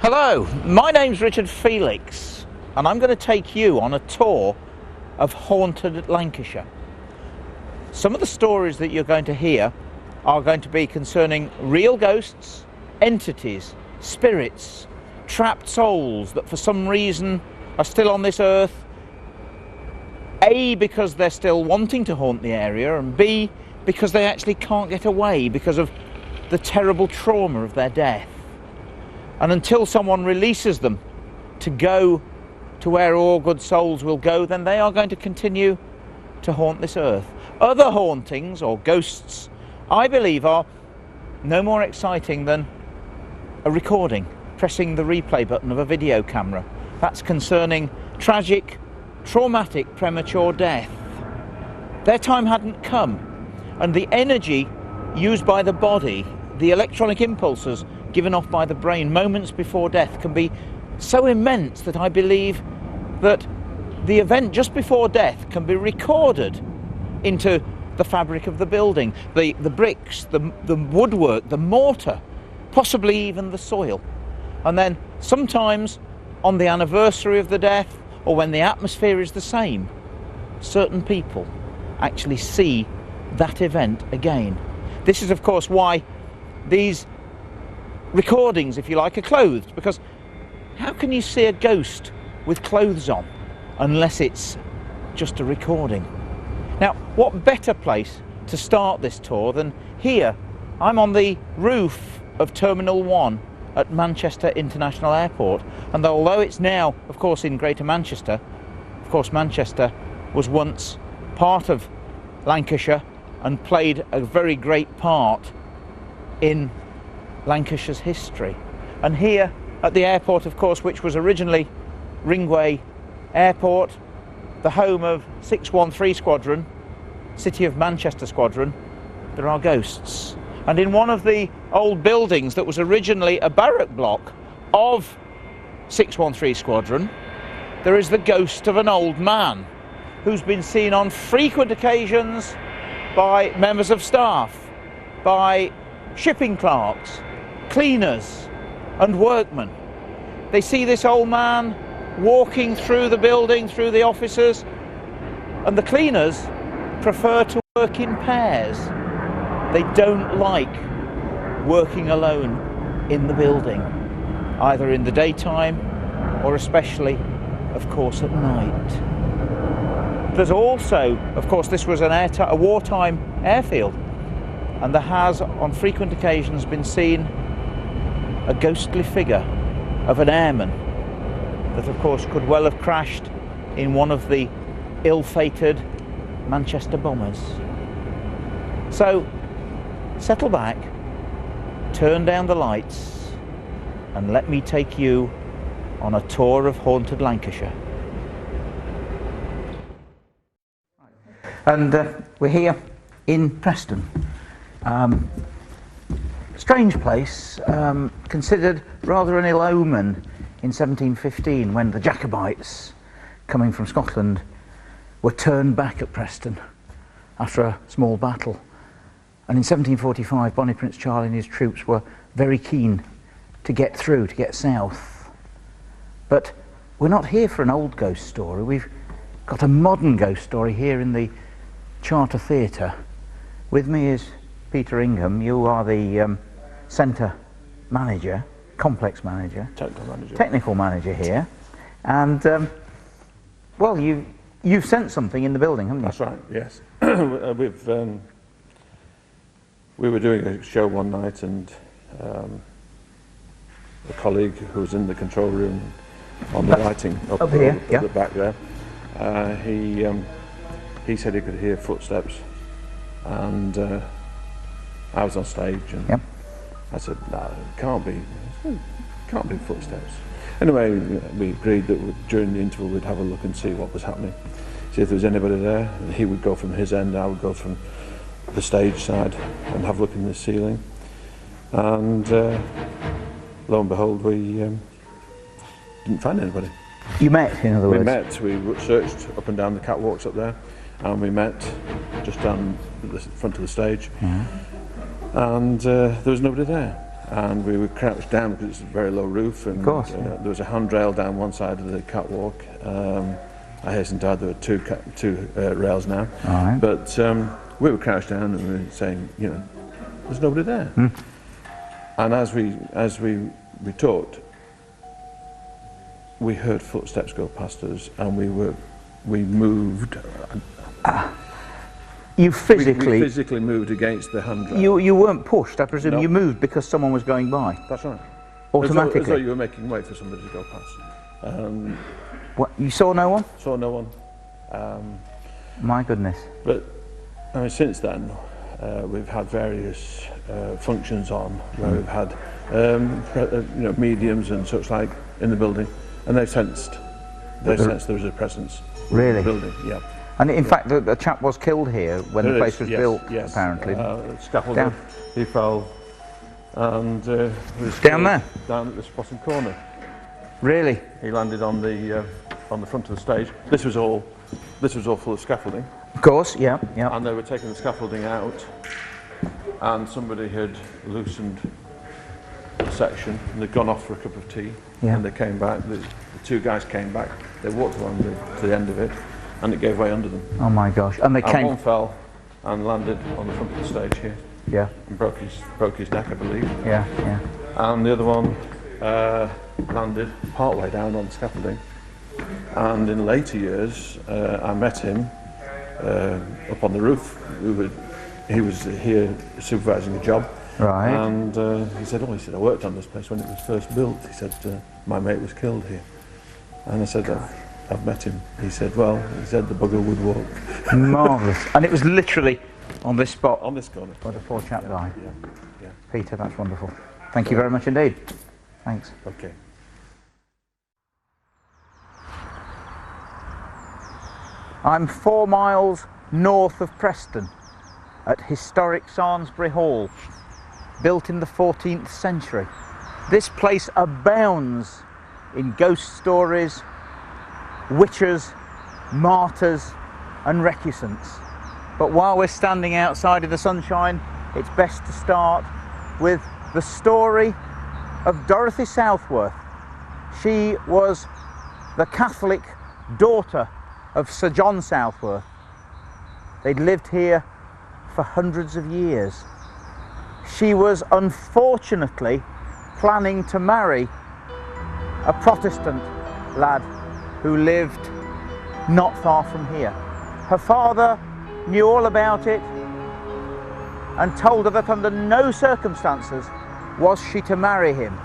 Hello, my name's Richard Felix and I'm going to take you on a tour of haunted Lancashire. Some of the stories that you're going to hear are going to be concerning real ghosts, entities, spirits, trapped souls that for some reason are still on this earth, A, because they're still wanting to haunt the area, and B, because they actually can't get away because of the terrible trauma of their death. And until someone releases them to go to where all good souls will go, then they are going to continue to haunt this earth. Other hauntings, or ghosts, I believe are no more exciting than a recording, pressing the replay button of a video camera. That's concerning tragic, traumatic, premature death. Their time hadn't come, and the energy used by the body, the electronic impulses given off by the brain moments before death, can be so immense that I believe that the event just before death can be recorded into the fabric of the building, the bricks, the woodwork, the mortar, possibly even the soil. And then sometimes on the anniversary of the death, or when the atmosphere is the same, certain people actually see that event again. This is of course why these recordings, if you like, are clothed, because how can you see a ghost with clothes on unless it's just a recording? Now, what better place to start this tour than here? I'm on the roof of Terminal 1 at Manchester International Airport, and although it's now, of course, in Greater Manchester, of course Manchester was once part of Lancashire and played a very great part in Lancashire's history. And here at the airport, of course, which was originally Ringway Airport, the home of 613 Squadron, City of Manchester Squadron, there are ghosts. And in one of the old buildings that was originally a barrack block of 613 Squadron, there is the ghost of an old man who's been seen on frequent occasions by members of staff, by shipping clerks, cleaners and workmen. They see this old man walking through the building, through the offices, and the cleaners prefer to work in pairs. They don't like working alone in the building, either in the daytime or especially, of course, at night. There's also, of course, this was a wartime airfield, and there has on frequent occasions been seen a ghostly figure of an airman that of course could well have crashed in one of the ill-fated Manchester bombers. So settle back, turn down the lights, and let me take you on a tour of haunted Lancashire. And we're here in Preston. Strange place, considered rather an ill omen in 1715 when the Jacobites coming from Scotland were turned back at Preston after a small battle. And in 1745 Bonnie Prince Charlie and his troops were very keen to get through, to get south. But we're not here for an old ghost story, we've got a modern ghost story here in the Charter Theatre. With me is Peter Ingham. You are the centre manager, complex manager, technical manager here, and well, you've sent something in the building, haven't you? That's right. Yes, we were doing a show one night, and a colleague who was in the control room on the lighting up here, at the back there, he said he could hear footsteps, and I was on stage, and I said, no, it can't be footsteps. Anyway, we agreed that during the interval we'd have a look and see what was happening, see if there was anybody there. And he would go from his end, I would go from the stage side and have a look in the ceiling. And lo and behold, we didn't find anybody. You met, in other words? We met, we searched up and down the catwalks up there, and we met just down the front of the stage. And there was nobody there. and we were crouched down because it's a very low roof, and Of course, there was a handrail down one side of the catwalk. I hasten to add there were two rails now. All right. But we were crouched down and we were saying, you know, there's nobody there. And as we talked, we heard footsteps go past us, and we moved. You physically... We physically moved against the handrail. You weren't pushed, I presume. No. You moved because someone was going by. That's right. Automatically. As though you were making way for somebody to go past. What, you saw no one? Saw no one. My goodness. But I mean, since then, we've had various functions on where we've had you know, mediums and such like in the building, and they sensed there was a presence. Really? In the building, yeah. And in fact, the chap was killed here when the place was built, yes. apparently. Scaffolding. He fell and was Down there? Down at this bottom corner. Really? He landed on the front of the stage. This was all full of scaffolding. Of course, yeah. And they were taking the scaffolding out, and somebody had loosened a section, and they'd gone off for a cup of tea, and they came back. The two guys came back. They walked along to the end of it, and it gave way under them. Oh my gosh! And they came. One fell and landed on the front of the stage here. Yeah. And broke his neck, I believe. Yeah. And the other one landed partway down on the scaffolding. And in later years, I met him up on the roof. He was here supervising a job. Right. And he said, I worked on this place when it was first built. He said, my mate was killed here. And I said, I've met him. He said, well, he said the bugger would walk. Marvellous. And it was literally on this spot. On this corner. Where the poor chap died. Yeah. Peter, that's wonderful. Thank you very much indeed. Thanks. Okay. I'm 4 miles north of Preston at historic Sarnsbury Hall, built in the 14th century. This place abounds in ghost stories, witches, martyrs and recusants. But while we're standing outside of the sunshine, it's best to start with the story of Dorothy Southworth. She was the Catholic daughter of Sir John Southworth. They'd lived here for hundreds of years. She was unfortunately planning to marry a Protestant lad who lived not far from here. Her father knew all about it and told her that under no circumstances was she to marry him.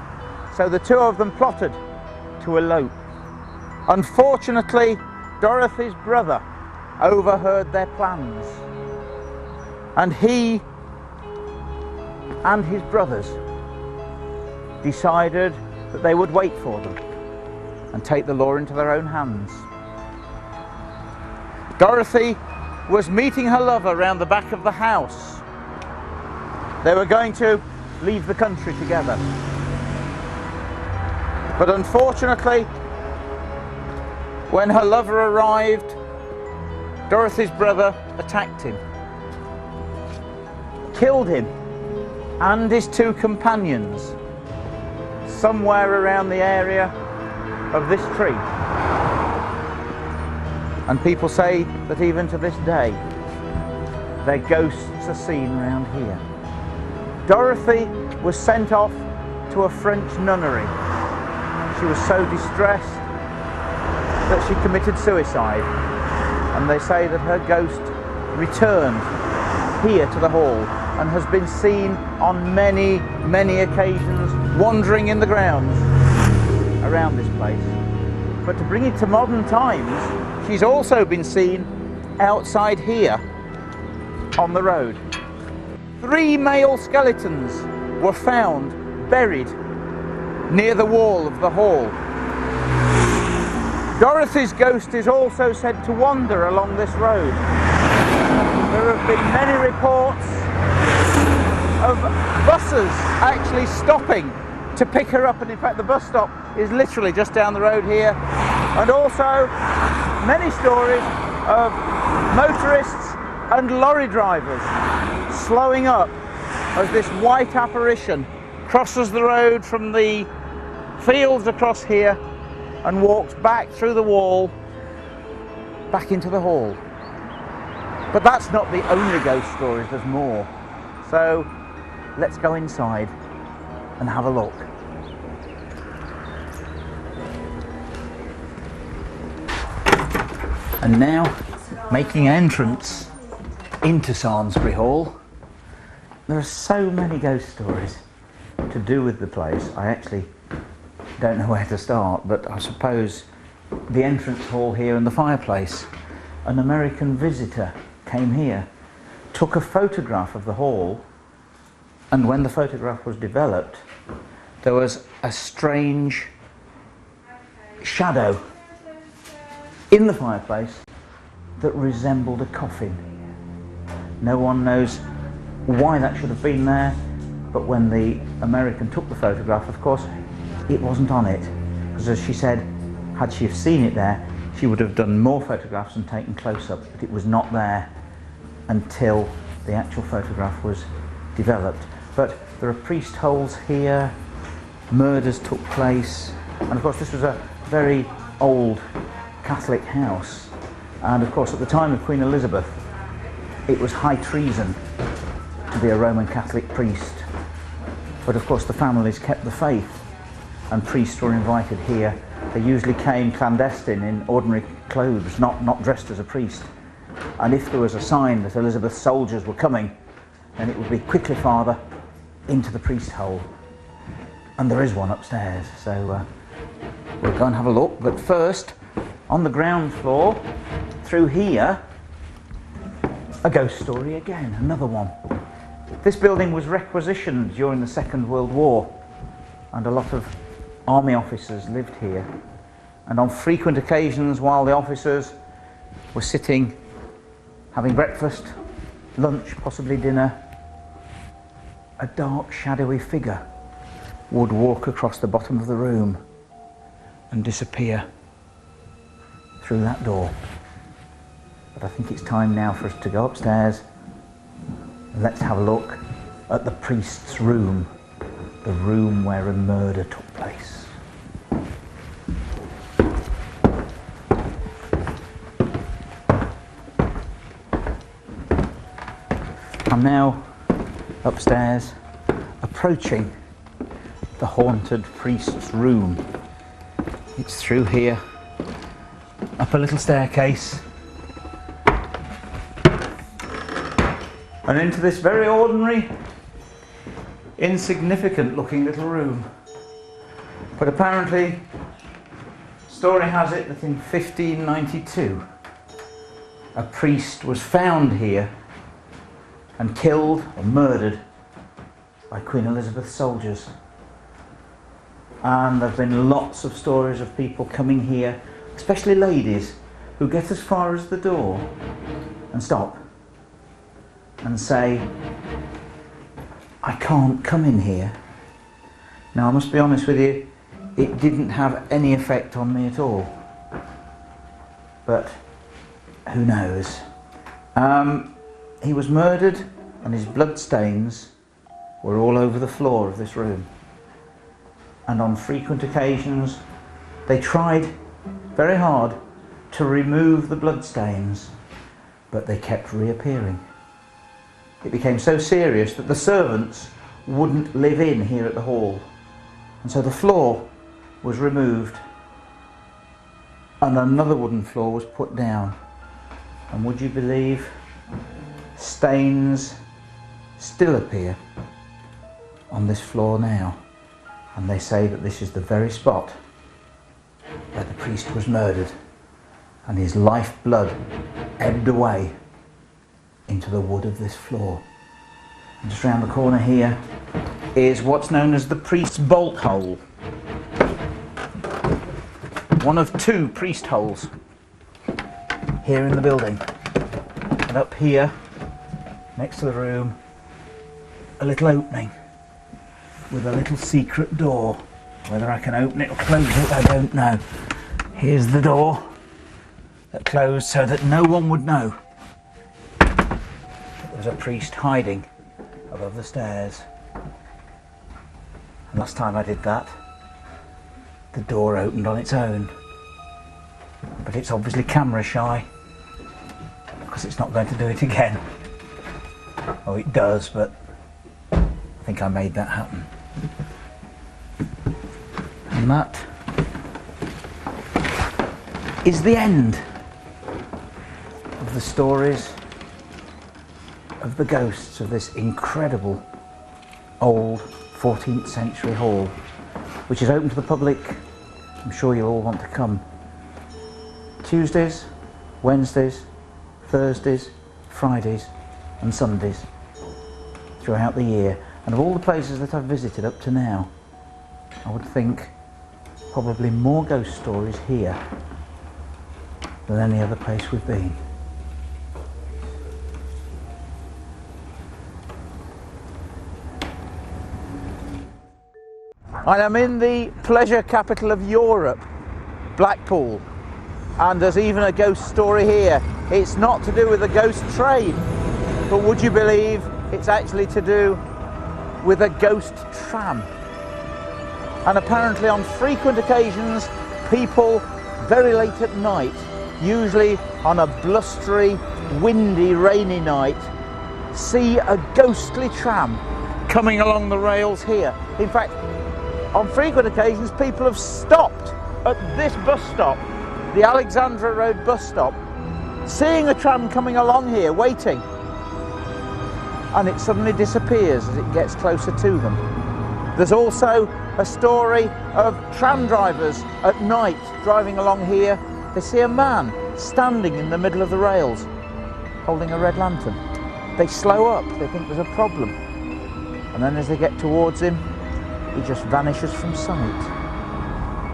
So the two of them plotted to elope. Unfortunately, Dorothy's brother overheard their plans, and he and his brothers decided that they would wait for them and take the law into their own hands. Dorothy was meeting her lover round the back of the house. They were going to leave the country together. But unfortunately, when her lover arrived, Dorothy's brother attacked him, killed him and his two companions somewhere around the area of this tree. And people say that even to this day, their ghosts are seen around here. Dorothy was sent off to a French nunnery. She was so distressed that she committed suicide, and they say that her ghost returned here to the hall and has been seen on many, many occasions wandering in the grounds around this place. But to bring it to modern times, she's also been seen outside here on the road. 3 male skeletons were found buried near the wall of the hall. Dorothy's ghost is also said to wander along this road. There have been many reports of buses actually stopping to pick her up, and in fact the bus stop is literally just down the road here. And also many stories of motorists and lorry drivers slowing up as this white apparition crosses the road from the fields across here and walks back through the wall back into the hall. But that's not the only ghost stories, there's more. So let's go inside and have a look. And now, making an entrance into Samlesbury Hall, there are so many ghost stories to do with the place. I actually don't know where to start, but I suppose the entrance hall here and the fireplace. An American visitor came here, took a photograph of the hall, and when the photograph was developed, there was a strange shadow in the fireplace that resembled a coffin. No one knows why that should have been there, but when the American took the photograph, of course, it wasn't on it. Because as she said, had she have seen it there, she would have done more photographs and taken close-ups, but it was not there until the actual photograph was developed. But there are priest holes here, murders took place, and of course this was a very old Catholic house, and of course at the time of Queen Elizabeth it was high treason to be a Roman Catholic priest, but of course the families kept the faith and priests were invited here. They usually came clandestine in ordinary clothes, not dressed as a priest, and if there was a sign that Elizabeth's soldiers were coming, then it would be quickly, Father, into the priest hole. And there is one upstairs, so we'll go and have a look. But first, on the ground floor, through here, a ghost story again, another one. This building was requisitioned during the Second World War, and a lot of army officers lived here. And on frequent occasions, while the officers were sitting having breakfast, lunch, possibly dinner, a dark shadowy figure would walk across the bottom of the room and disappear through that door. But I think it's time now for us to go upstairs and let's have a look at the priest's room, the room where a murder took place. I'm now upstairs, approaching the haunted priest's room. It's through here, up a little staircase, and into this very ordinary, insignificant looking little room. But apparently, story has it that in 1592, a priest was found here and killed or murdered by Queen Elizabeth's soldiers. And there have been lots of stories of people coming here, especially ladies, who get as far as the door and stop and say, I can't come in here. Now I must be honest with you, it didn't have any effect on me at all. But who knows? He was murdered and his blood stains were all over the floor of this room. And on frequent occasions they tried very hard to remove the blood stains, but they kept reappearing. It became so serious that the servants wouldn't live in here at the hall, and so the floor was removed and another wooden floor was put down. And would you believe, stains still appear on this floor now, and they say that this is the very spot where the priest was murdered and his lifeblood ebbed away into the wood of this floor. And just round the corner here is what's known as the priest's bolt hole. One of two priest holes here in the building. And up here, next to the room, a little opening with a little secret door. Whether I can open it or close it, I don't know. Here's the door that closed so that no one would know that there was a priest hiding above the stairs. And last time I did that, the door opened on its own. But it's obviously camera shy, because it's not going to do it again. Oh, it does, but I think I made that happen. And that is the end of the stories of the ghosts of this incredible old 14th century hall, which is open to the public. I'm sure you'll all want to come. Tuesdays, Wednesdays, Thursdays, Fridays and Sundays throughout the year. And of all the places that I've visited up to now, I would think probably more ghost stories here than any other place we've been. I am in the pleasure capital of Europe, Blackpool, and there's even a ghost story here. It's not to do with a ghost train, but would you believe it's actually to do with a ghost tram? And apparently on frequent occasions, people very late at night, usually on a blustery, windy, rainy night, see a ghostly tram coming along the rails here. In fact, on frequent occasions, people have stopped at this bus stop, the Alexandra Road bus stop, seeing a tram coming along here, waiting, and it suddenly disappears as it gets closer to them. There's also a story of tram drivers at night driving along here. They see a man standing in the middle of the rails, holding a red lantern. They slow up, they think there's a problem, and then as they get towards him, he just vanishes from sight.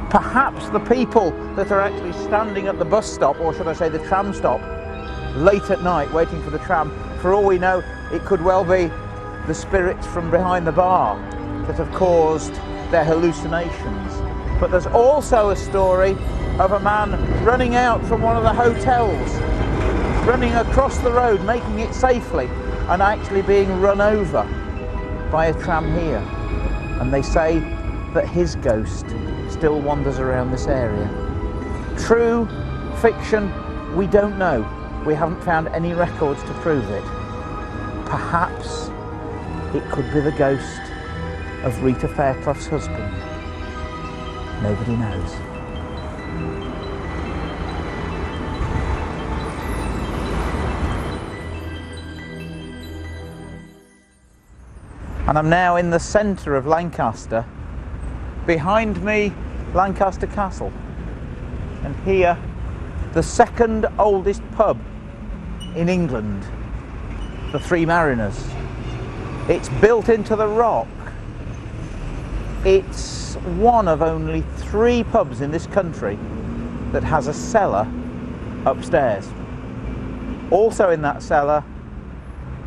Perhaps the people that are actually standing at the bus stop, or should I say the tram stop, late at night waiting for the tram, for all we know, it could well be the spirits from behind the bar that have caused their hallucinations. But there's also a story of a man running out from one of the hotels, running across the road, making it safely, and actually being run over by a tram here. And they say that his ghost still wanders around this area. True, fiction, we don't know. We haven't found any records to prove it. Perhaps it could be the ghost of Rita Fairclough's husband. Nobody knows. And I'm now in the centre of Lancaster. Behind me, Lancaster Castle. And here, the second oldest pub in England, the Three Mariners. It's built into the rock. It's one of only 3 pubs in this country that has a cellar upstairs. Also in that cellar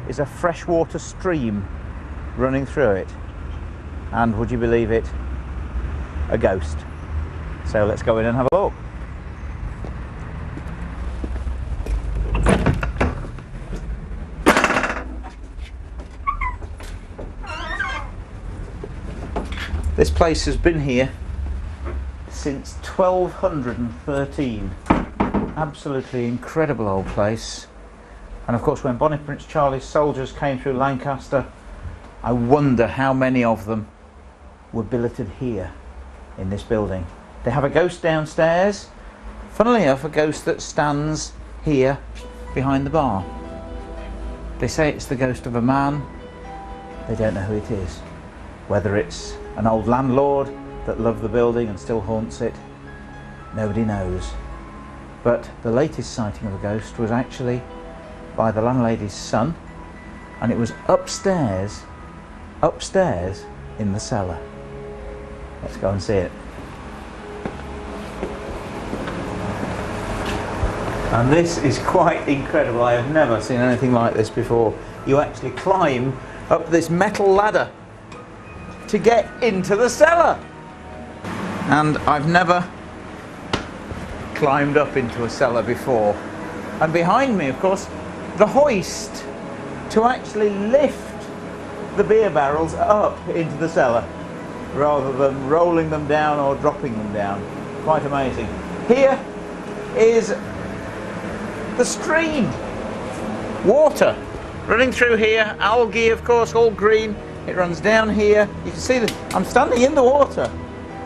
is a freshwater stream running through it, and would you believe it, a ghost. So let's go in and have a look. This place has been here since 1213. Absolutely incredible old place. And of course, when Bonnie Prince Charlie's soldiers came through Lancaster, I wonder how many of them were billeted here in this building. They have a ghost downstairs. Funnily enough, a ghost that stands here behind the bar. They say it's the ghost of a man. They don't know who it is. Whether it's an old landlord that loved the building and still haunts it, nobody knows. But the latest sighting of a ghost was actually by the landlady's son, and it was upstairs in the cellar. Let's go and see it. And this is quite incredible. I have never seen anything like this before. You actually climb up this metal ladder to get into the cellar. And I've never climbed up into a cellar before. And behind me, of course, the hoist to actually lift the beer barrels up into the cellar. rather than rolling them down or dropping them down. Quite amazing. Here is the stream. Water running through here, algae of course, all green. It runs down here. You can see that I'm standing in the water,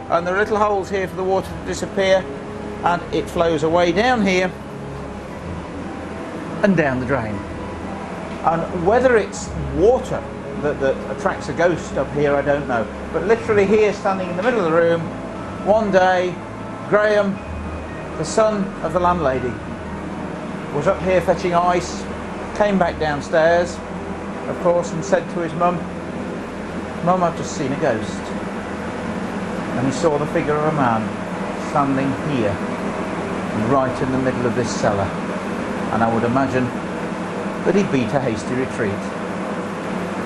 and there are little holes here for the water to disappear, and it flows away down here and down the drain. And whether it's water that attracts a ghost up here, I don't know. But literally here, standing in the middle of the room, one day, Graham, the son of the landlady, was up here fetching ice, came back downstairs, of course, and said to his mum, "Mum, I've just seen a ghost." And he saw the figure of a man standing here, right in the middle of this cellar. And I would imagine that he beat a hasty retreat,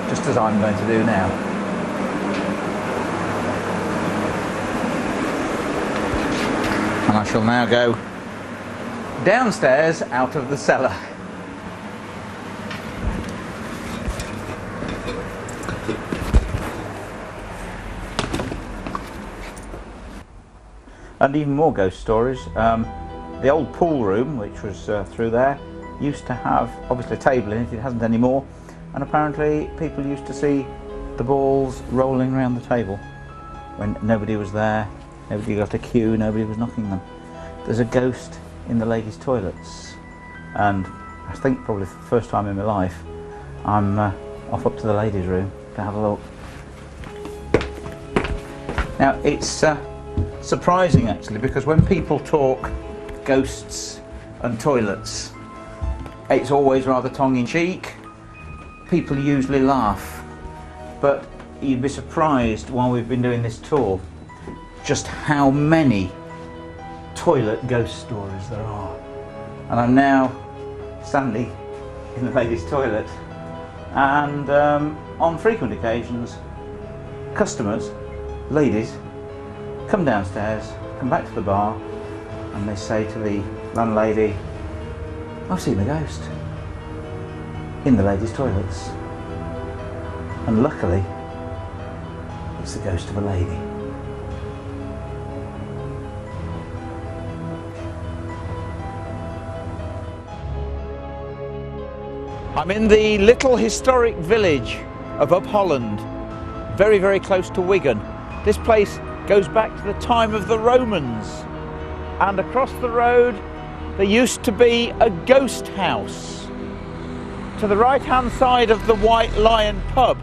just as I'm going to do now. And I shall now go downstairs out of the cellar. And even more ghost stories. The old pool room, which was through there, used to have obviously a table in it. It hasn't anymore, and apparently people used to see the balls rolling around the table when nobody was there, nobody got a cue, nobody was knocking them. There's a ghost in the ladies' toilets, and I think probably for the first time in my life I'm off up to the ladies' room to have a look. Now it's surprising actually, because when people talk ghosts and toilets, it's always rather tongue-in-cheek. People usually laugh, but you'd be surprised while we've been doing this tour just how many toilet ghost stories there are. And I'm now standing in the ladies' toilet, and on frequent occasions customers, ladies, come downstairs, come back to the bar, and they say to the landlady, "I've seen a ghost in the ladies' toilets." And luckily, it's the ghost of a lady. I'm in the little historic village of Upholland, very, very close to Wigan. This place goes back to the time of the Romans, and across the road there used to be a ghost house. To the right hand side of the White Lion pub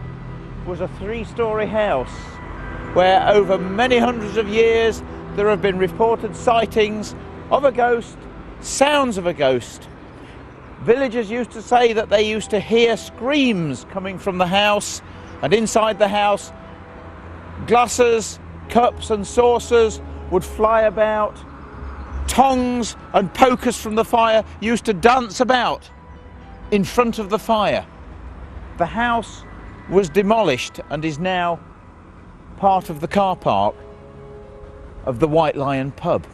was a three-storey house where over many hundreds of years there have been reported sightings of a ghost, sounds of a ghost. Villagers used to say that they used to hear screams coming from the house, and inside the house glasses, cups and saucers would fly about. Tongs and pokers from the fire used to dance about in front of the fire. The house was demolished and is now part of the car park of the White Lion pub.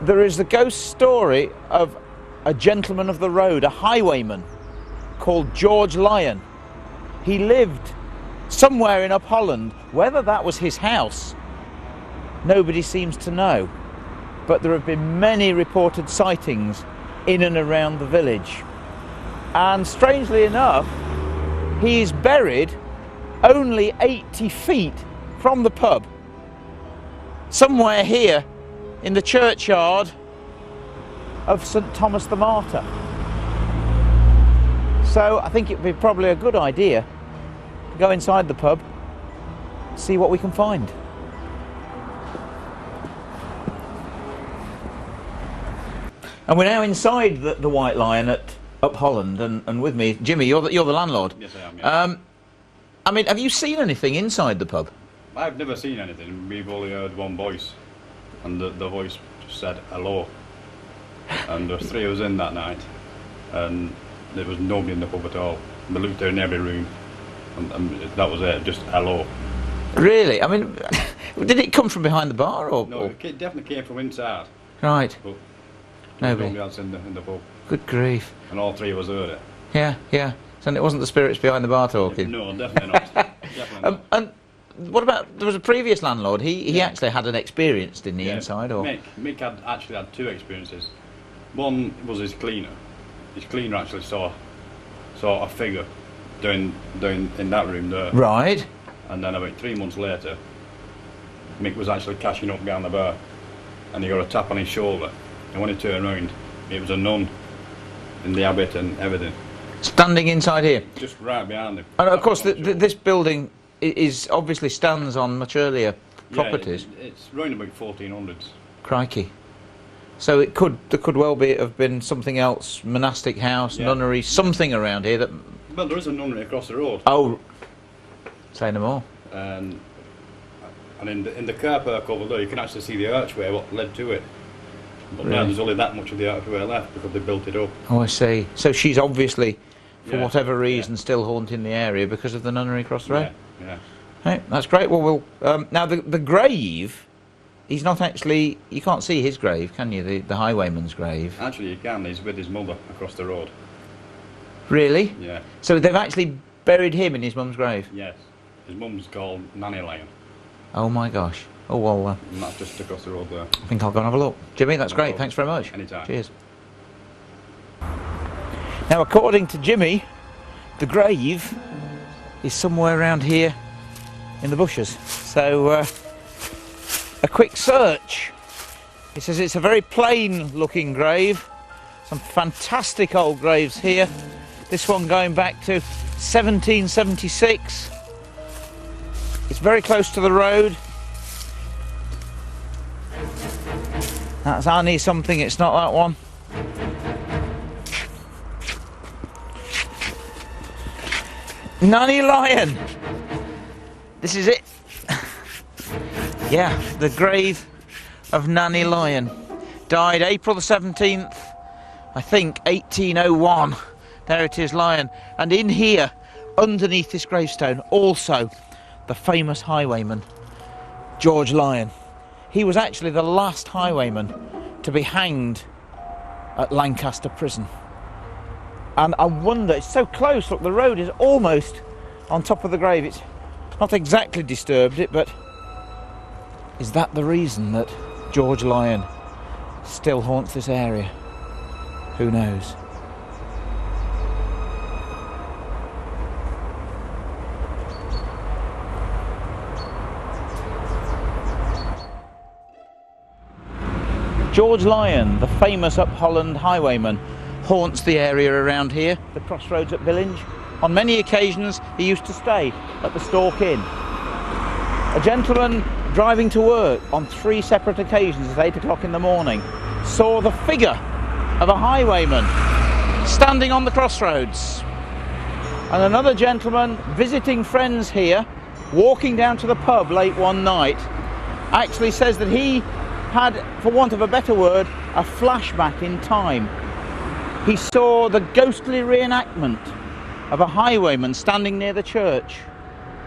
There is the ghost story of a gentleman of the road, a highwayman called George Lyon. He lived somewhere in Upholland. Whether that was his house, nobody seems to know, but there have been many reported sightings in and around the village. And strangely enough, he is buried only 80 feet from the pub, somewhere here in the churchyard of St Thomas the Martyr. So I think it would be probably a good idea to go inside the pub, see what we can find. And we're now inside the White Lion at Upholland, and with me, Jimmy, you're the landlord. Yes, I am. Yeah. I mean, have you seen anything inside the pub? I've never seen anything. We've only heard one voice, and the voice just said hello. And there was three of us in that night, and there was nobody in the pub at all. We looked in every room, and that was it, just hello. Really? I mean, did it come from behind the bar, or? No, it definitely came from inside. Right. But Nobody else in the pub. Good grief. And all three of us heard it. Yeah, yeah. So it wasn't the spirits behind the bar talking? No, definitely not. Definitely not. And there was a previous landlord? He actually had an experience, didn't he, inside? Or Mick actually had two experiences. One was his cleaner. His cleaner actually saw a figure doing in that room there. Right. And then about 3 months later, Mick was actually cashing up down the bar, and he got a tap on his shoulder. And when he turned around, it was a nun in the habit and everything. Standing inside here? Just right behind him. And of course, this building is obviously stands on much earlier properties. Yeah, it's round about 1400s. Crikey. So there could well have been something else, monastic house, nunnery, something around here that... Well, there is a nunnery across the road. Oh, say no more. And in the car park over there, you can actually see the archway what led to it. But now there's only that much of the archway left because they built it up. Oh, I see. So she's obviously, for whatever reason, still haunting the area because of the nunnery across the road. Yeah. Right, that's great. Well, now the grave, he's not actually. You can't see his grave, can you? The highwayman's grave. Actually, you can. He's with his mother across the road. Really? Yeah. So they've actually buried him in his mum's grave. Yes. His mum's called Nanny Lion. Oh my gosh. Oh well. And that's just across the road there. I think I'll go and have a look. Jimmy, that's great. Thanks very much. Anytime. Cheers. Now, according to Jimmy, the grave is somewhere around here in the bushes. So, a quick search. He says it's a very plain looking grave. Some fantastic old graves here. This one going back to 1776. It's very close to the road. That's Annie something, it's not that one. Nanny Lion! This is it. Yeah, the grave of Nanny Lion. Died April the 17th, I think 1801. There it is, Lion. And in here, underneath this gravestone, also the famous highwayman, George Lion. He was actually the last highwayman to be hanged at Lancaster prison. And I wonder, it's so close, look, the road is almost on top of the grave. It's not exactly disturbed it, but is that the reason that George Lion still haunts this area? Who knows? George Lion, the famous Up Holland highwayman, haunts the area around here, the crossroads at Billinge. On many occasions he used to stay at the Stork Inn. A gentleman driving to work on 3 separate occasions at 8 o'clock in the morning saw the figure of a highwayman standing on the crossroads. And another gentleman visiting friends here, walking down to the pub late one night, actually says that he had, for want of a better word, a flashback in time. He saw the ghostly reenactment of a highwayman standing near the church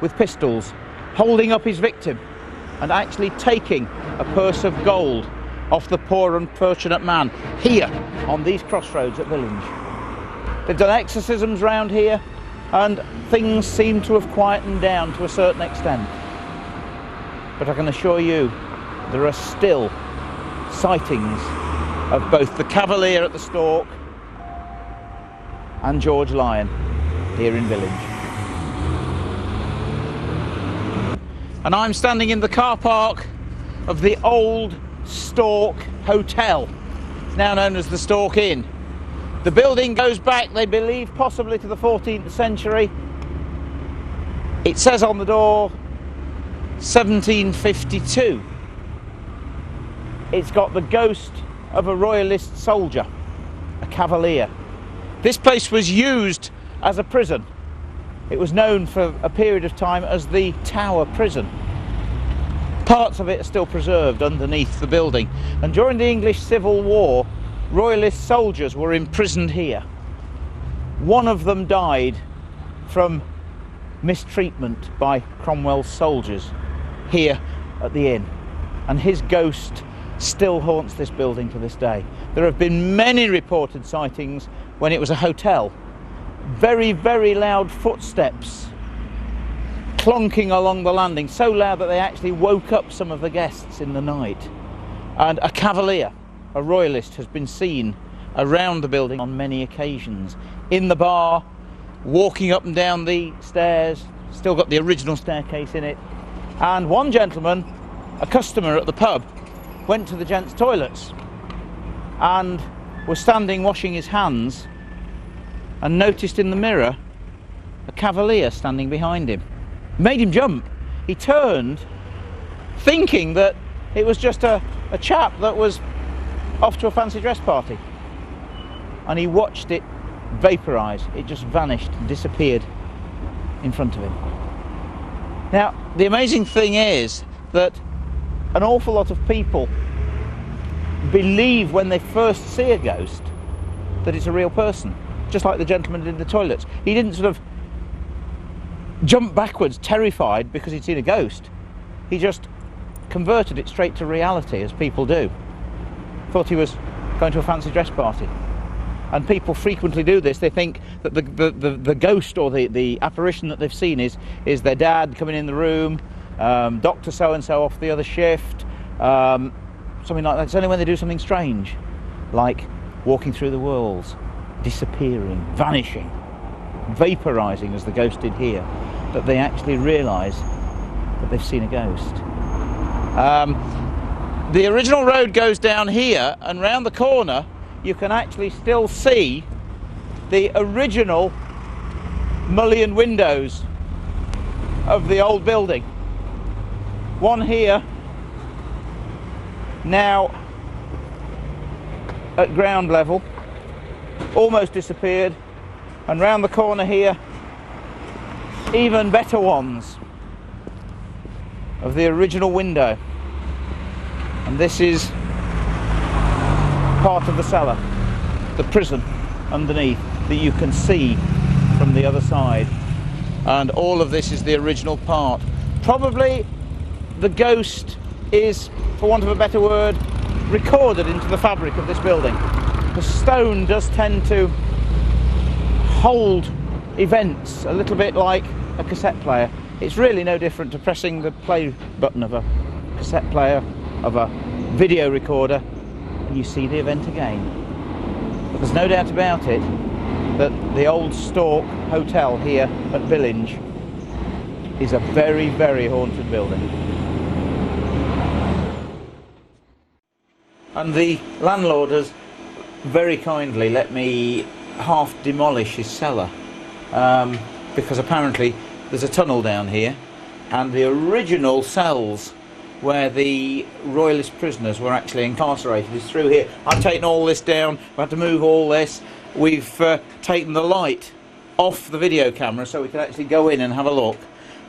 with pistols, holding up his victim and actually taking a purse of gold off the poor unfortunate man here on these crossroads at Billinge. They've done exorcisms round here and things seem to have quietened down to a certain extent. But I can assure you, there are still sightings of both the Cavalier at the Stork and George Lion here in Billinge. And I'm standing in the car park of the old Stork Hotel, now known as the Stork Inn. The building goes back, they believe, possibly to the 14th century. It says on the door 1752. It's got the ghost of a royalist soldier, a cavalier. This place was used as a prison. It was known for a period of time as the Tower Prison. Parts of it are still preserved underneath the building. And during the English Civil War, royalist soldiers were imprisoned here. One of them died from mistreatment by Cromwell's soldiers here at the inn. And his ghost still haunts this building to this day. There have been many reported sightings when it was a hotel. Very, very loud footsteps clonking along the landing, so loud that they actually woke up some of the guests in the night. And a cavalier, a royalist, has been seen around the building on many occasions. In the bar, walking up and down the stairs, still got the original staircase in it. And one gentleman, a customer at the pub, went to the gents' toilets and was standing washing his hands and noticed in the mirror a cavalier standing behind him. Made him jump. He turned thinking that it was just a chap that was off to a fancy dress party, and he watched it vaporise. It just vanished and disappeared in front of him. Now, the amazing thing is that an awful lot of people believe when they first see a ghost that it's a real person, just like the gentleman did in the toilets. He didn't sort of jump backwards terrified because he'd seen a ghost. He just converted it straight to reality, as people do. Thought he was going to a fancy dress party. And people frequently do this. They think that the ghost or the apparition that they've seen is their dad coming in the room, Dr. so-and-so off the other shift, something like that. It's only when they do something strange, like walking through the walls, disappearing, vanishing, vaporising as the ghost did here, that they actually realise that they've seen a ghost. The original road goes down here, and round the corner you can actually still see the original mullioned windows of the old building. One here, now at ground level, almost disappeared, and round the corner here, even better ones of the original window. And this is part of the cellar, the prison underneath, that you can see from the other side. And all of this is the original part. Probably the ghost is, for want of a better word, recorded into the fabric of this building. The stone does tend to hold events a little bit like a cassette player. It's really no different to pressing the play button of a cassette player, of a video recorder, and you see the event again. But there's no doubt about it that the old Stork Hotel here at Billinge is a very, very haunted building. And the landlord has very kindly let me half demolish his cellar, because apparently there's a tunnel down here, and the original cells where the royalist prisoners were actually incarcerated is through here. I've taken all this down, we had to move all this. We've taken the light off the video camera so we can actually go in and have a look.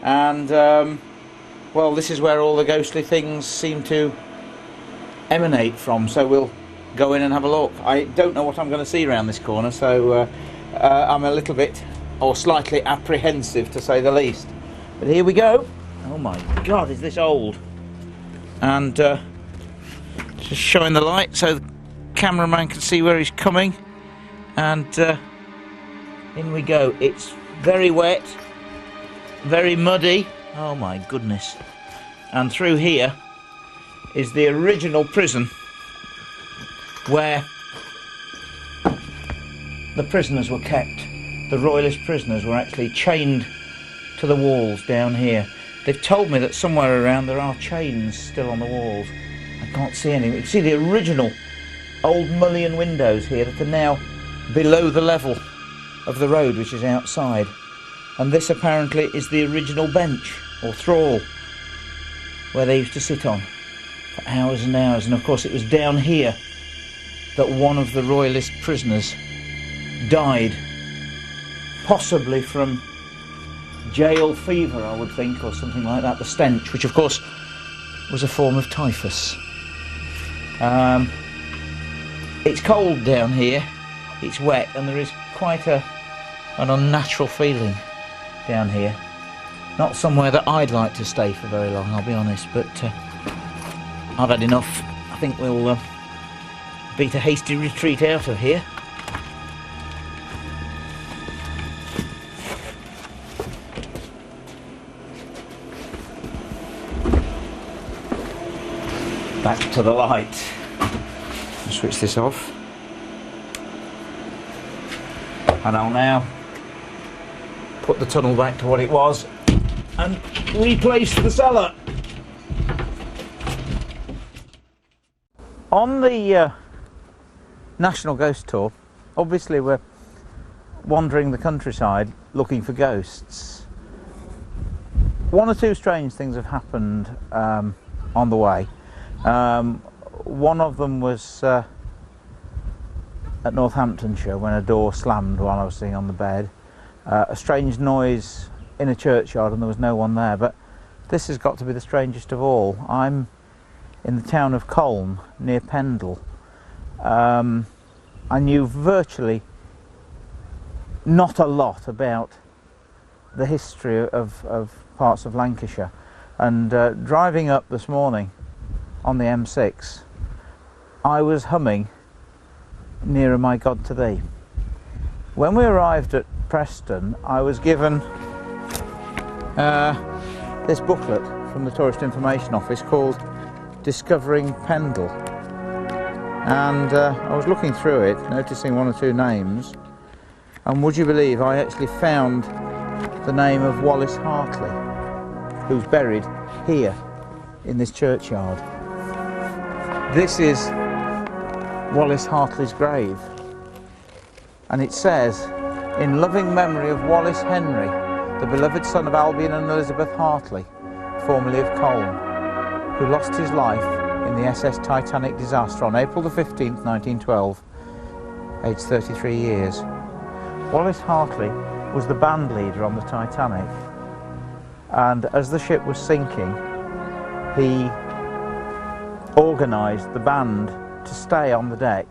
And well, this is where all the ghostly things seem to emanate from, so we'll go in and have a look. I don't know what I'm going to see around this corner, so I'm a little bit, or slightly apprehensive to say the least. But here we go. Oh my God, is this old? And just showing the light so the cameraman can see where he's coming. And in we go. It's very wet, very muddy. Oh my goodness. And through here is the original prison where the prisoners were kept. The royalist prisoners were actually chained to the walls down here. They've told me that somewhere around there are chains still on the walls. I can't see any. You can see the original old mullioned windows here that are now below the level of the road, which is outside. And this apparently is the original bench or thrall where they used to sit on for hours and hours. And of course it was down here that one of the royalist prisoners died, possibly from jail fever, I would think, or something like that. The stench, which of course was a form of typhus. It's cold down here, it's wet, and there is quite an unnatural feeling down here. Not somewhere that I'd like to stay for very long, I'll be honest, but I've had enough. I think we'll beat a hasty retreat out of here. back to the light. Switch this off. And I'll now put the tunnel back to what it was and replace the cellar. On the National Ghost Tour, obviously we're wandering the countryside looking for ghosts. One or two strange things have happened on the way. One of them was at Northamptonshire when a door slammed while I was sitting on the bed. A strange noise in a churchyard and there was no one there, but this has got to be the strangest of all. I'm in the town of Colne near Pendle. I knew virtually not a lot about the history of parts of Lancashire, and driving up this morning on the M6 I was humming Nearer My God to Thee. When we arrived at Preston I was given this booklet from the Tourist Information Office called Discovering Pendle, and I was looking through it, noticing one or two names, and would you believe I actually found the name of Wallace Hartley, who's buried here in this churchyard. This is Wallace Hartley's grave, and it says, "In loving memory of Wallace Henry, the beloved son of Albion and Elizabeth Hartley, formerly of Colne, who lost his life in the SS Titanic disaster on April the 15th, 1912, aged 33 years. Wallace Hartley was the band leader on the Titanic, and as the ship was sinking, he organised the band to stay on the deck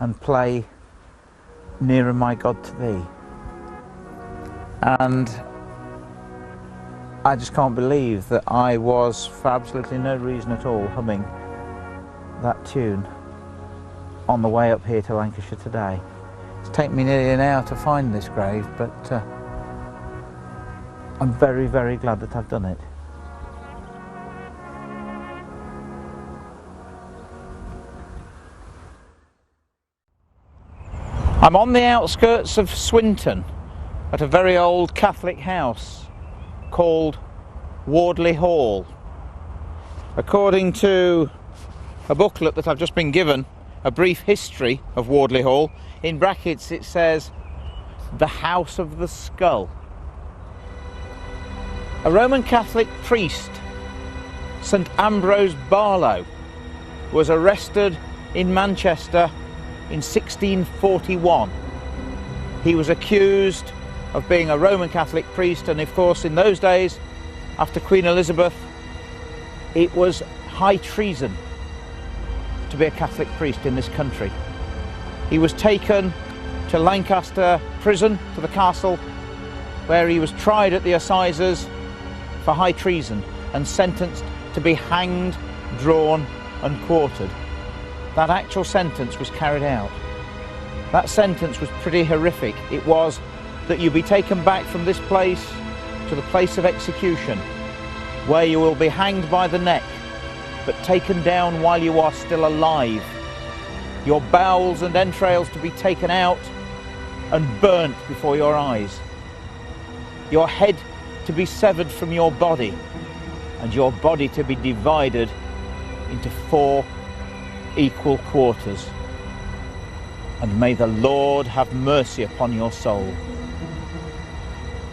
and play Nearer My God to Thee. And I just can't believe that I was, for absolutely no reason at all, humming that tune on the way up here to Lancashire today. It's taken me nearly an hour to find this grave, but I'm very, very glad that I've done it. I'm on the outskirts of Swinton at a very old Catholic house called Wardley Hall. According to a booklet that I've just been given, a brief history of Wardley Hall, in brackets it says, the House of the Skull. A Roman Catholic priest, St Ambrose Barlow, was arrested in Manchester in 1641. He was accused of being a Roman Catholic priest, and of course in those days, after Queen Elizabeth, it was high treason to be a Catholic priest in this country. He was taken to Lancaster prison, to the castle, where he was tried at the assizes for high treason and sentenced to be hanged, drawn and quartered. That actual sentence was carried out. That sentence was pretty horrific. It was that you be taken back from this place to the place of execution, where you will be hanged by the neck, but taken down while you are still alive. Your bowels and entrails to be taken out and burnt before your eyes. Your head to be severed from your body, and your body to be divided into 4 equal quarters. And may the Lord have mercy upon your soul.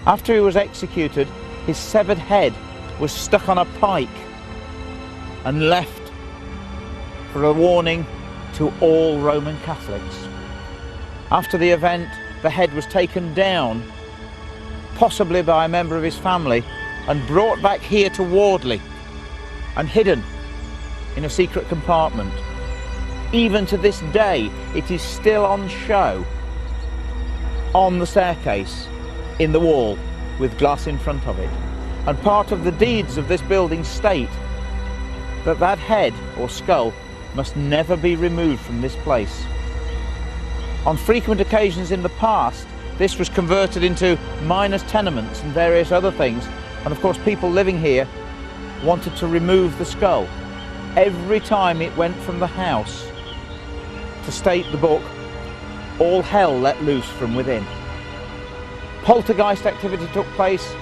After he was executed, his severed head was stuck on a pike and left for a warning to all Roman Catholics. After the event, the head was taken down, possibly by a member of his family, and brought back here to Wardley and hidden in a secret compartment. Even to this day, it is still on show on the staircase in the wall with glass in front of it. And part of the deeds of this building state that that head or skull must never be removed from this place. On frequent occasions in the past, this was converted into miners' tenements and various other things, and of course people living here wanted to remove the skull. every time it went from the house to state the book, all hell let loose from within. Poltergeist activity took place,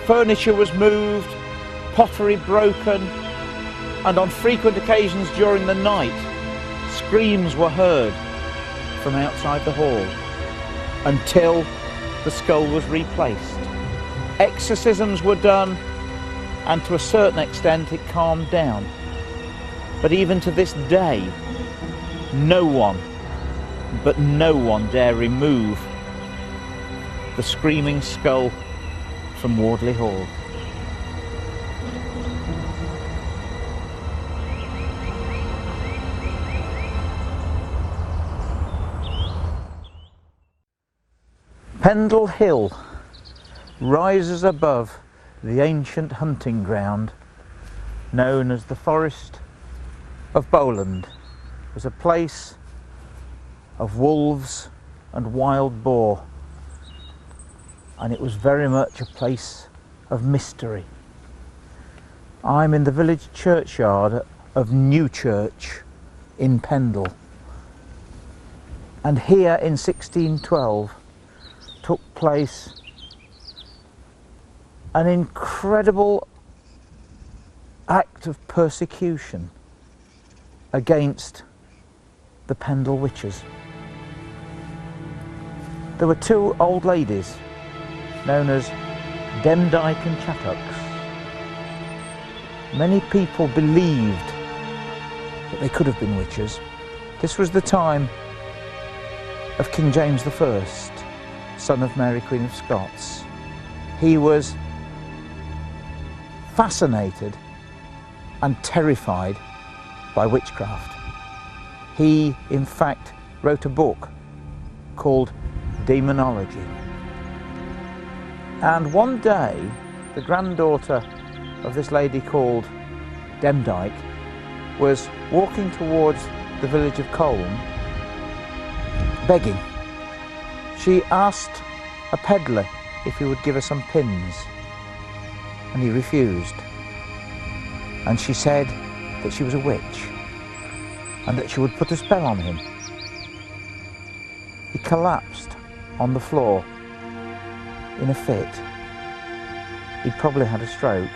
furniture was moved, pottery broken, and on frequent occasions during the night, screams were heard from outside the hall until the skull was replaced. Exorcisms were done, and to a certain extent it calmed down. But even to this day, no one dare remove the screaming skull from Wardley Hall. Pendle Hill rises above the ancient hunting ground known as the Forest of Bowland. It was a place of wolves and wild boar, and it was very much a place of mystery. I'm in the village churchyard of Newchurch in Pendle, and here in 1612 took place an incredible act of persecution against the Pendle witches. There were two old ladies known as Demdike and Chattox. Many people believed that they could have been witches. This was the time of King James I, son of Mary Queen of Scots. He was fascinated and terrified by witchcraft. He, in fact, wrote a book called Demonology. And one day, the granddaughter of this lady called Demdike was walking towards the village of Colne, begging. She asked a peddler if he would give her some pins, and he refused. And she said that she was a witch and that she would put a spell on him. He collapsed on the floor in a fit. He'd probably had a stroke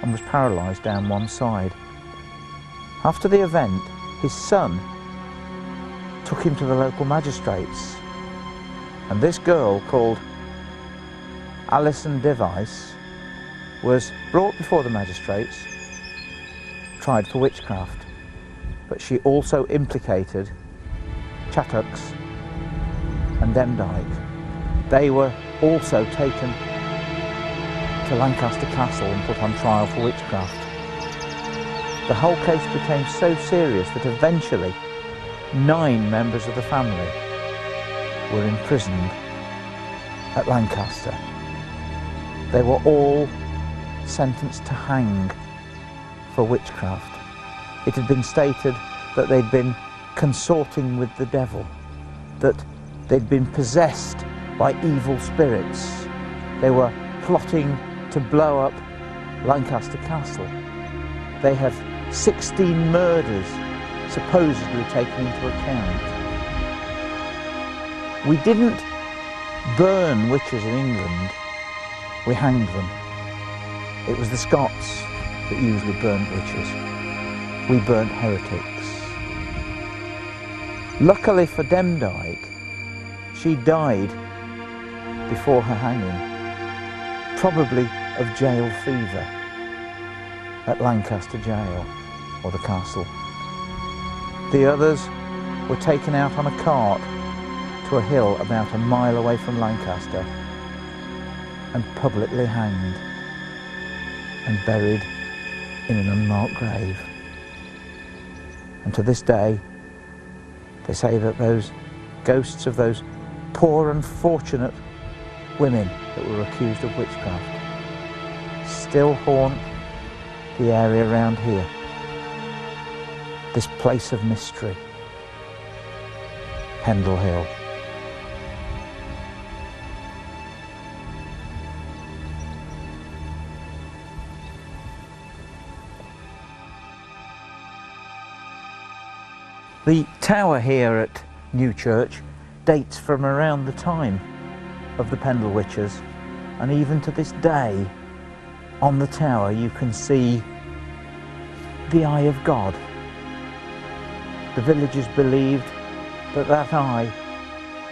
and was paralysed down one side. After the event, his son took him to the local magistrates, and this girl called Alison Device was brought before the magistrates, tried for witchcraft, but she also implicated Chattox and Demdike. They were also taken to Lancaster Castle and put on trial for witchcraft. The whole case became so serious that eventually 9 members of the family were imprisoned at Lancaster. They were all sentenced to hang for witchcraft. It had been stated that they'd been consorting with the devil, that they'd been possessed by evil spirits. They were plotting to blow up Lancaster Castle. They have 16 murders supposedly taken into account. We didn't burn witches in England, we hanged them. It was the Scots that usually burnt witches. We burnt heretics. Luckily for Demdike, she died before her hanging, probably of jail fever at Lancaster Jail, or the castle. The others were taken out on a cart to a hill about a mile away from Lancaster and publicly hanged and buried in an unmarked grave. And to this day, they say that those ghosts of those poor unfortunate women that were accused of witchcraft still haunt the area around here. This place of mystery, Pendle Hill. The tower here at New Church dates from around the time of the Pendle Witches, and even to this day on the tower you can see the eye of God. The villagers believed that that eye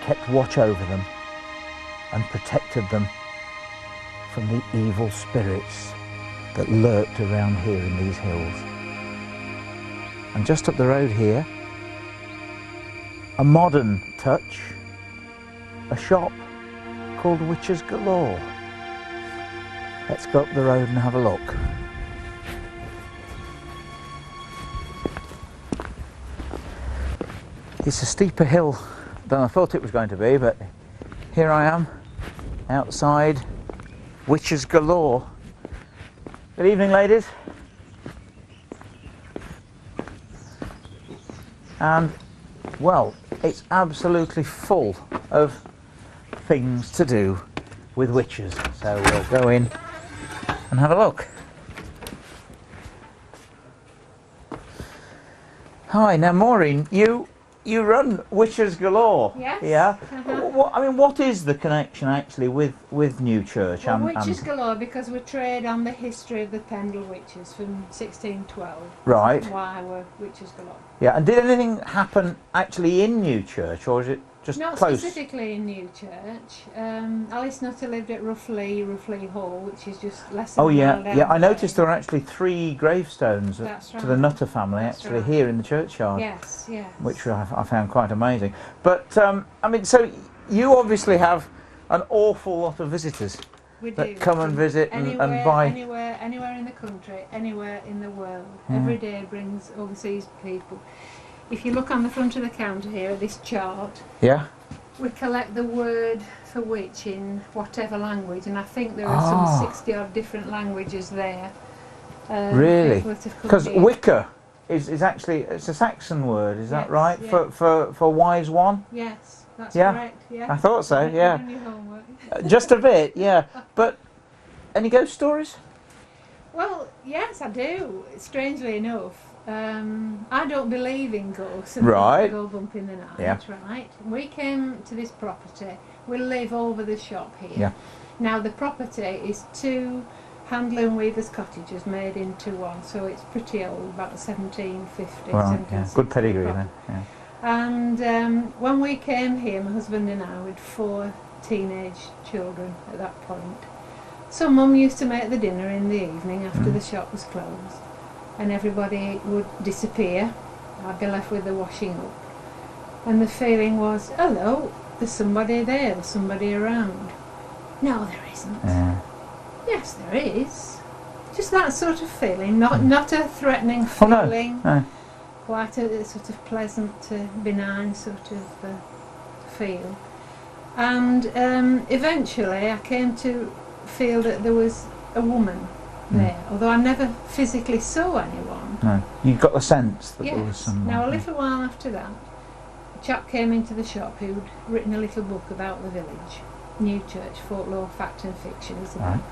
kept watch over them and protected them from the evil spirits that lurked around here in these hills. And just up the road here, a modern touch, a shop called Witches Galore. Let's go up the road and have a look. It's a steeper hill than I thought it was going to be, but here I am outside Witches Galore. Good evening, ladies. And well, it's absolutely full of things to do with witches, so we'll go in and have a look. Hi, now Maureen, you run Witches Galore. Yes. Yeah. What is the connection actually with New Church? Well, Witches Galore because we trade on the history of the Pendle Witches from 1612. Right. That's why we're Witches Galore. Yeah. And did anything happen actually in New Church, or is it just Not close? specifically in New Church. Alice Nutter lived at Roughly Hall, which is just less than Oh a mile yeah, down yeah. I the noticed way. there are actually 3 gravestones That's to the right. Nutter family That's actually right. here in the churchyard. Yes, yes. Which I found quite amazing. But so you obviously have an awful lot of visitors we that do. come and visit and buy. Anywhere in the country, anywhere in the world. Yeah. Every day brings overseas people. If you look on the front of the counter here at this chart, Yeah. we collect the word for witch in whatever language, and I think there are some 60 odd different languages there. Really? People that have come Because here. Wicca is actually it's a Saxon word, is that Yes, right? yeah. For wise one? Yes, that's Yeah, correct. Yeah. I thought so. You've Yeah. done your homework. Just a bit. Yeah. But any ghost stories? Well, yes, I do. Strangely enough, I don't believe in ghosts. Right. Go bump in the night. Yeah. Right. We came to this property. We live over the shop here. Yeah. Now the property is 2 handloom weavers' cottages made into one, so it's pretty old, about 1750. Well, yeah. 1760 Good pedigree property. then. Yeah. And when we came here, my husband and I, with 4 teenage children at that point. So Mum used to make the dinner in the evening after the shop was closed, and everybody would disappear. I'd be left with the washing up, and the feeling was, hello, there's somebody there, there's somebody around. No, there isn't. Yeah. Yes, there is. Just that sort of feeling, not a threatening Oh no. feeling. No. Quite a sort of pleasant, benign sort of feel. And eventually I came to feel that there was a woman there, although I never physically saw anyone. No. You got the sense that there was Yes. someone. Now a little while after that, a chap came into the shop who'd written a little book about the village, New Church, Folklore, Fact and Fiction is the Right. book.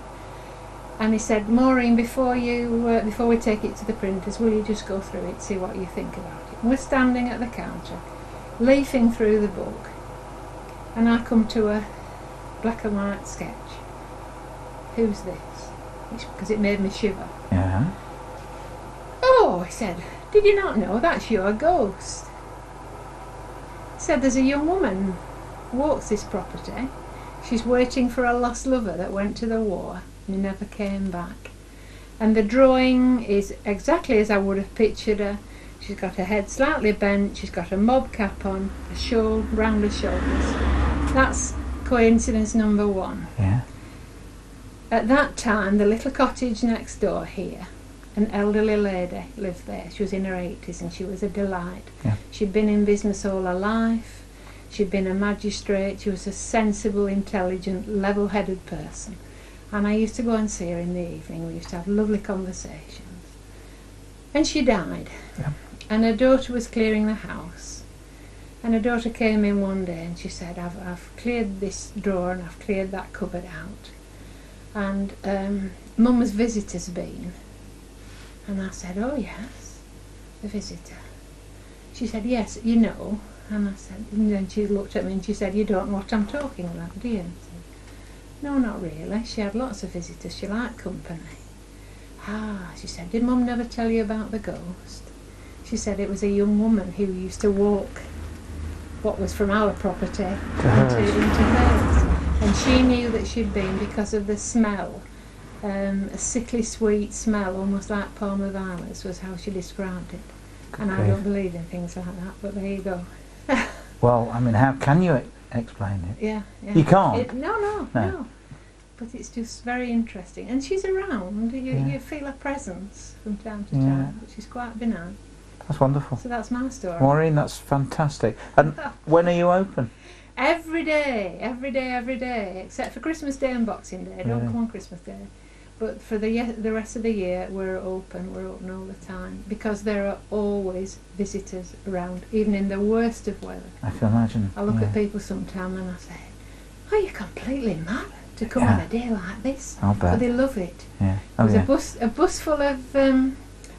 And he said, Maureen, before we take it to the printers, will you just go through it, see what you think about it? And we're standing at the counter, leafing through the book, and I come to a black and white sketch. Who's this? Because it made me shiver. Yeah. Oh, he said, did you not know that's your ghost? He said, there's a young woman walks this property. She's waiting for a lost lover that went to the war and never came back. And the drawing is exactly as I would have pictured her. She's got her head slightly bent, she's got a mob cap on, a shawl round her shoulders. That's coincidence number 1. Yeah. At that time, the little cottage next door here, an elderly lady lived there. She was in her 80s and she was a delight. Yeah. She'd been in business all her life. She'd been a magistrate. She was a sensible, intelligent, level-headed person. And I used to go and see her in the evening. We used to have lovely conversations. And she died. Yeah. And her daughter was clearing the house. And her daughter came in one day and she said, I've cleared this drawer and I've cleared that cupboard out. And Mum's visitor's been. And I said, oh yes, the visitor. She said, yes, you know. And I said, and then she looked at me and she said, you don't know what I'm talking about, do you? I said, no, not really. She had lots of visitors. She liked company. Ah, she said, did Mum never tell you about the ghost? She said it was a young woman who used to walk what was from our property into hers. And she knew that she'd been because of the smell. A sickly sweet smell, almost like Palmer violets, was how she described it. And I don't believe in things like that, but there you go. Well, I mean, how can you explain it? Yeah. You can't? No. But it's just very interesting. And she's around. You feel her presence from time to time, which is quite benign. That's wonderful. So that's my story. Maureen, that's fantastic. And when are you open? Every day, except for Christmas Day and Boxing Day. Don't come on Christmas Day. But for the rest of the year, we're open all the time, because there are always visitors around, even in the worst of weather. I can imagine. I look at people sometimes and I say, "Oh, you're completely mad to come on a day like this." I'll bet. But they love it. Yeah. There was a bus full of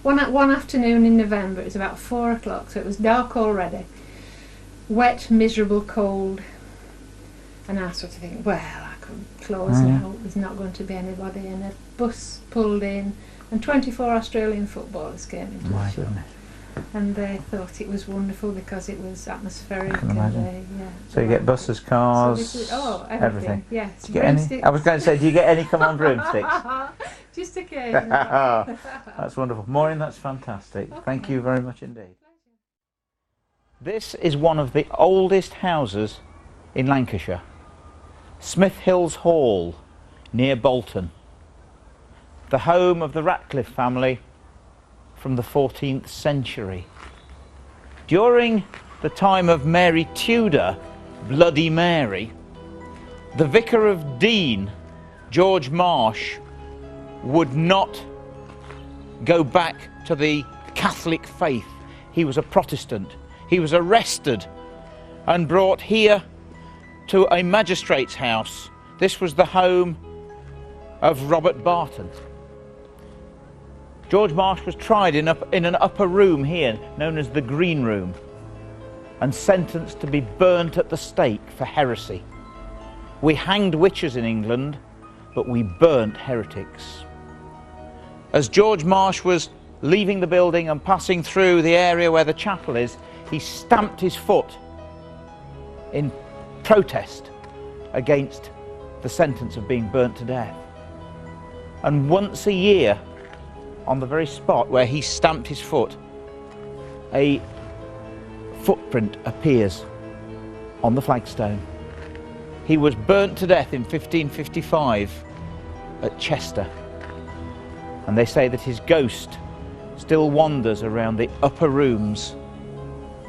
one afternoon in November. It was about 4 o'clock, so it was dark already. Wet, miserable, cold, and I sort of think, well, I could close now. There's not going to be anybody, and a bus pulled in, and 24 Australian footballers came into the show. And they thought it was wonderful because it was atmospheric. I can imagine. And so you get buses, cars, so everything. Yes. Do you get any? I was going to say, do you get any come on broomsticks? Just occasionally. That's wonderful. Maureen, that's fantastic. Okay. Thank you very much indeed. This is one of the oldest houses in Lancashire. Smith Hills Hall, near Bolton. The home of the Ratcliffe family from the 14th century. During the time of Mary Tudor, Bloody Mary, the Vicar of Dean, George Marsh, would not go back to the Catholic faith. He was a Protestant. He was arrested and brought here to a magistrate's house. This was the home of Robert Barton. George Marsh was tried in an upper room here, known as the Green Room, and sentenced to be burnt at the stake for heresy. We hanged witches in England, but we burnt heretics. As George Marsh was leaving the building and passing through the area where the chapel is, he stamped his foot in protest against the sentence of being burnt to death. And once a year, on the very spot where he stamped his foot, a footprint appears on the flagstone. He was burnt to death in 1555 at Chester, and they say that his ghost still wanders around the upper rooms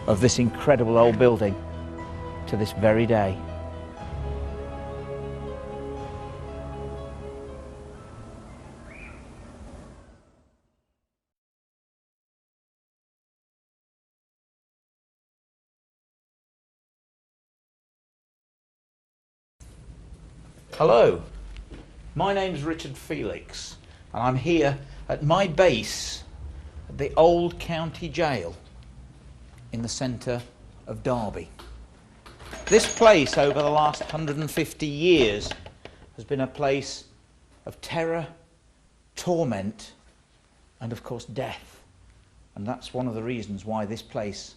of this incredible old building to this very day. Hello, my name's Richard Felix, and I'm here at my base at the old county jail in the centre of Derby. This place over the last 150 years has been a place of terror, torment, and of course death. And that's one of the reasons why this place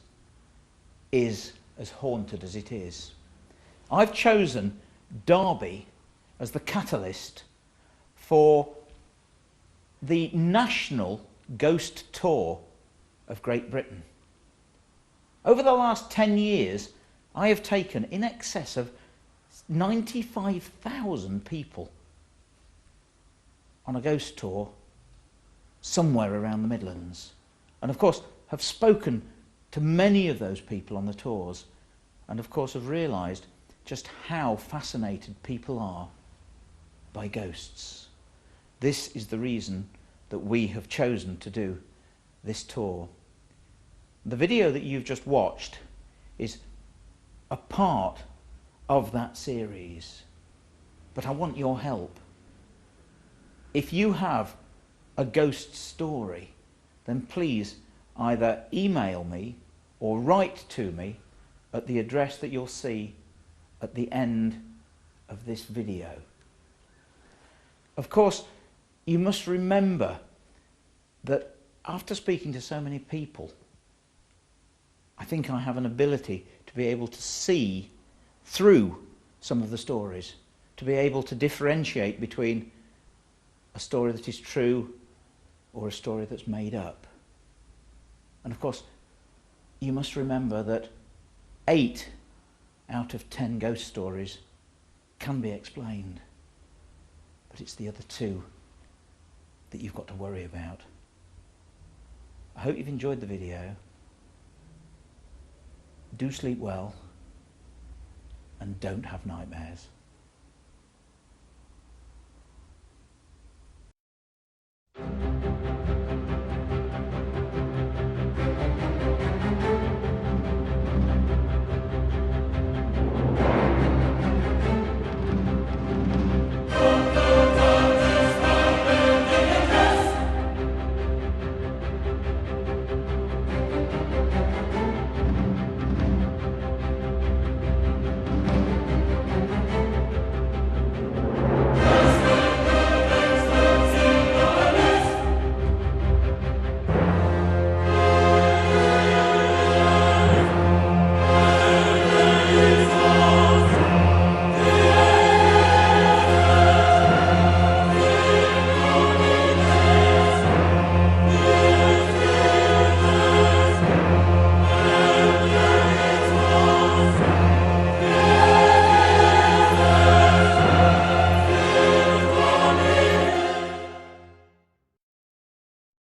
is as haunted as it is. I've chosen Derby as the catalyst for the national ghost tour of Great Britain. Over the last 10 years, I have taken in excess of 95,000 people on a ghost tour somewhere around the Midlands. And of course, have spoken to many of those people on the tours, and of course have realised just how fascinated people are by ghosts. This is the reason that we have chosen to do this tour. The video that you've just watched is a part of that series, but I want your help. If you have a ghost story, then please either email me or write to me at the address that you'll see at the end of this video. Of course, you must remember that after speaking to so many people, I think I have an ability to be able to see through some of the stories, to be able to differentiate between a story that is true or a story that's made up. And of course, you must remember that 8 out of 10 ghost stories can be explained, but it's the other 2 that you've got to worry about. I hope you've enjoyed the video. Do sleep well and don't have nightmares.